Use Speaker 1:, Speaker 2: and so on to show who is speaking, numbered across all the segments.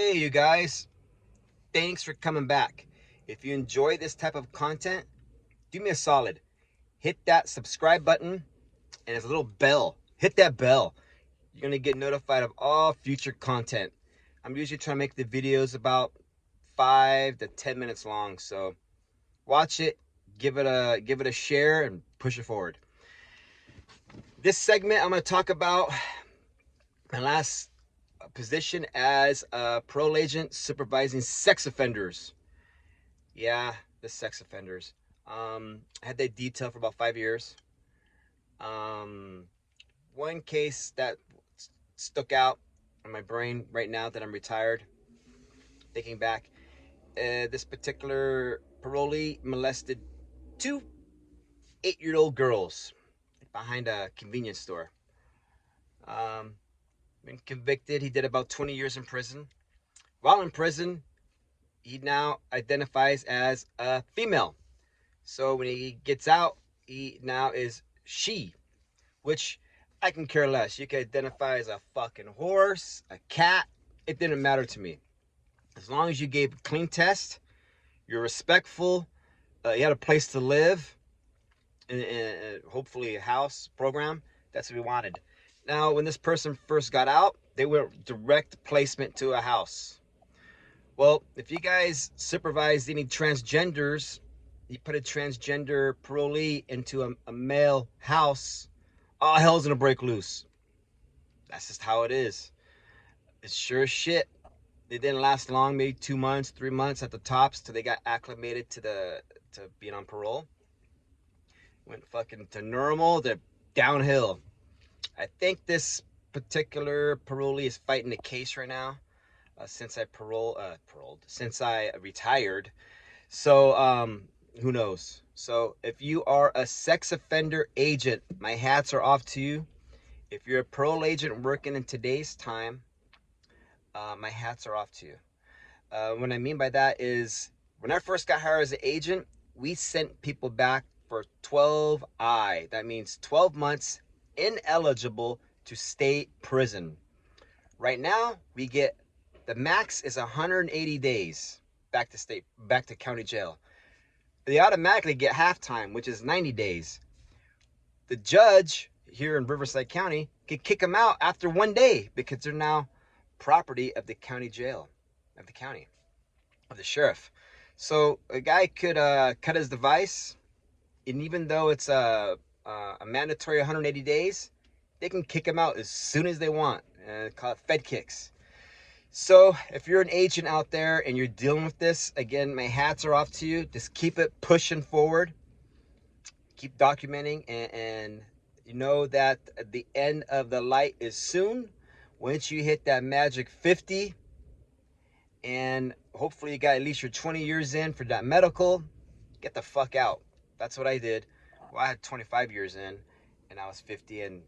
Speaker 1: Hey, you guys, thanks for coming back. If you enjoy this type of content, do me a solid. Hit that subscribe button and there's a little bell. Hit that bell. You're going to get notified of all future content. I'm usually trying to make the videos about 5 to 10 minutes long, so watch it, give it a share and push it forward. This segment I'm going to talk about my last position as a parole agent supervising sex offenders. Yeah, the sex offenders. I had that detail for about 5 years. Um, One case that stuck out in my brain right now that I'm retired, thinking back, this particular parolee molested two 8-year-old girls behind a convenience store. Um, Been convicted. He did about 20 years in prison. While in prison, he now identifies as a female. So when he gets out, he now is she, which I can care less. You can identify as a fucking horse, a cat. It didn't matter to me. As long as you gave a clean test, you're respectful, you had a place to live, and hopefully a house program, that's what we wanted. Now, when this person first got out, they went direct placement to a house. Well, if you guys supervised any transgenders, you put a transgender parolee into a male house, all hell's gonna break loose. That's just how it is. It's sure as shit. It didn't last long, maybe 2 months, 3 months at the tops, till they got acclimated to being on parole. Went fucking to normal, to downhill. I think this particular parolee is fighting a case right now. Since I since I retired. So who knows? So if you are a sex offender agent, my hats are off to you. If you're a parole agent working in today's time, my hats are off to you. What I mean by that is, when I first got hired as an agent, we sent people back for 12I. That means 12 months ineligible to state prison. Right now, we get the max is 180 days back to county jail. They automatically get halftime, which is 90 days. The judge here in Riverside County can kick them out after 1 day because they're now property of the county jail, of the county, of the sheriff. So a guy could cut his device, and even though it's a mandatory 180 days, they can kick him out as soon as they want, and call it Fed kicks. So if you're an agent out there and you're dealing with this, again, my hats are off to you. Just keep it pushing forward. Keep documenting, and you know that the end of the light is soon. Once you hit that magic 50, and hopefully you got at least your 20 years in for that medical, get the fuck out. That's what I did. Well, I had 25 years in, and I was 50, and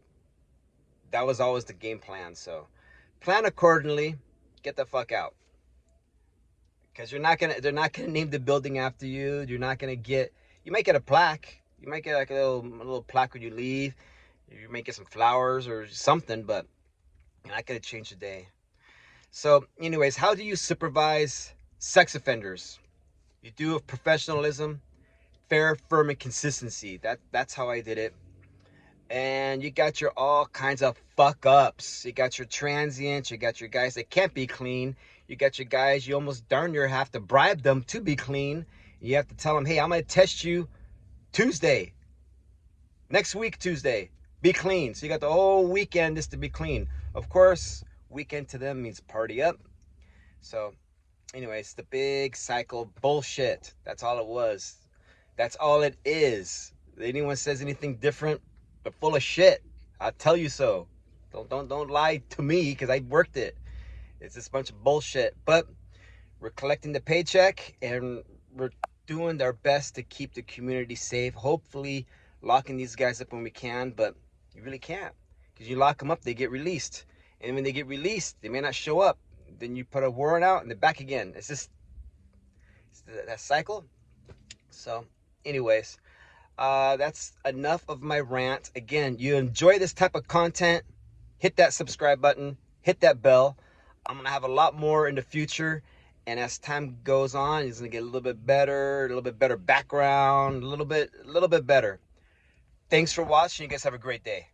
Speaker 1: that was always the game plan. So plan accordingly. Get the fuck out. Because they're not gonna name the building after you. You might get a plaque. You might get like a little plaque when you leave. You might get some flowers or something, but you're not gonna change the day. So, anyways, how do you supervise sex offenders? You do it with professionalism, fair, firm, and consistency. That's how I did it. And you got your all kinds of fuck ups. You got your transients. You got your guys that can't be clean. You got your guys you almost darn near have to bribe them to be clean. You have to tell them, hey, I'm going to test you Tuesday. Next week, Tuesday. Be clean. So you got the whole weekend just to be clean. Of course, weekend to them means party up. So, anyways, the big cycle bullshit. That's all it was. That's all it is. If anyone says anything different, they're full of shit. I'll tell you so. Don't lie to me, because I worked it. It's just a bunch of bullshit. But we're collecting the paycheck, and we're doing our best to keep the community safe. Hopefully locking these guys up when we can, but you really can't. Because you lock them up, they get released. And when they get released, they may not show up. Then you put a warrant out, and they're back again. It's that cycle. So, anyways, that's enough of my rant. Again, you enjoy this type of content, hit that subscribe button, hit that bell. I'm gonna have a lot more in the future, and as time goes on, it's gonna get a little bit better, a little bit better background, a little bit better. Thanks for watching. You guys have a great day.